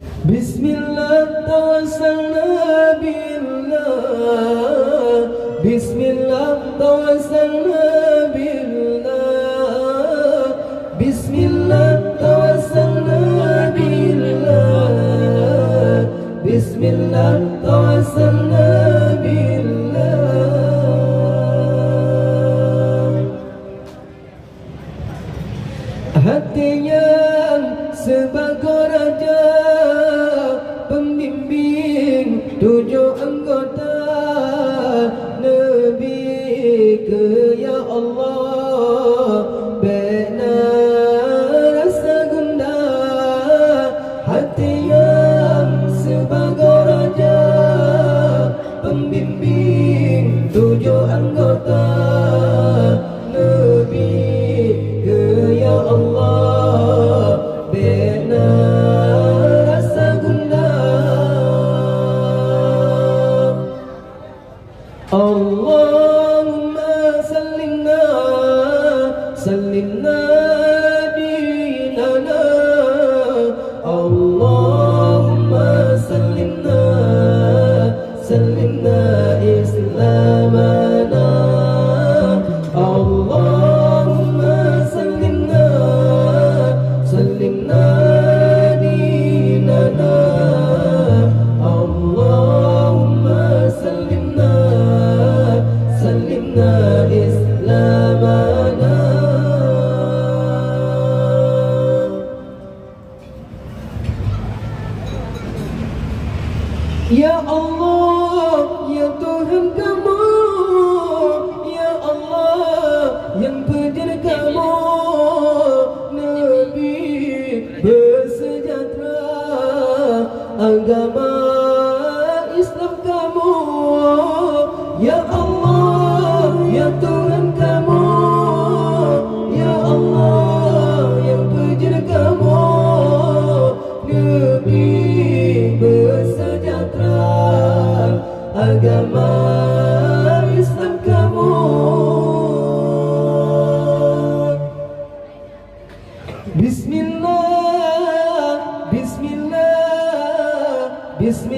Bismillah tawassalna billah, Bismillah tawassalna billah, Bismillah tawassalna billah, Bismillah tawassalna billah. Hatinya sebagai raja pembimbing 7 anggota Nabi ke ya Allah, bina rasa gundah. Hati yang sebagai raja pembimbing 7 anggota Nabi ke ya Allah, bina rasa gundah. Allahumma sallimna sallimna dinana, Allahumma sallimna sallimna islamana, Allahumma sallimna sallimna dinana, Allahumma sallimna sallimna islamana. Ya Allah, ya Tuhan kamu, ya Allah yang pujian kamu, Nabi bersejahtera, agama Islam kamu. Ya Allah, ya Tuhan kamu, ya Allah yang pujian kamu, Nabi bersejahtera, agama Islam kamu. Bismillah, Bismillah, Bismillah.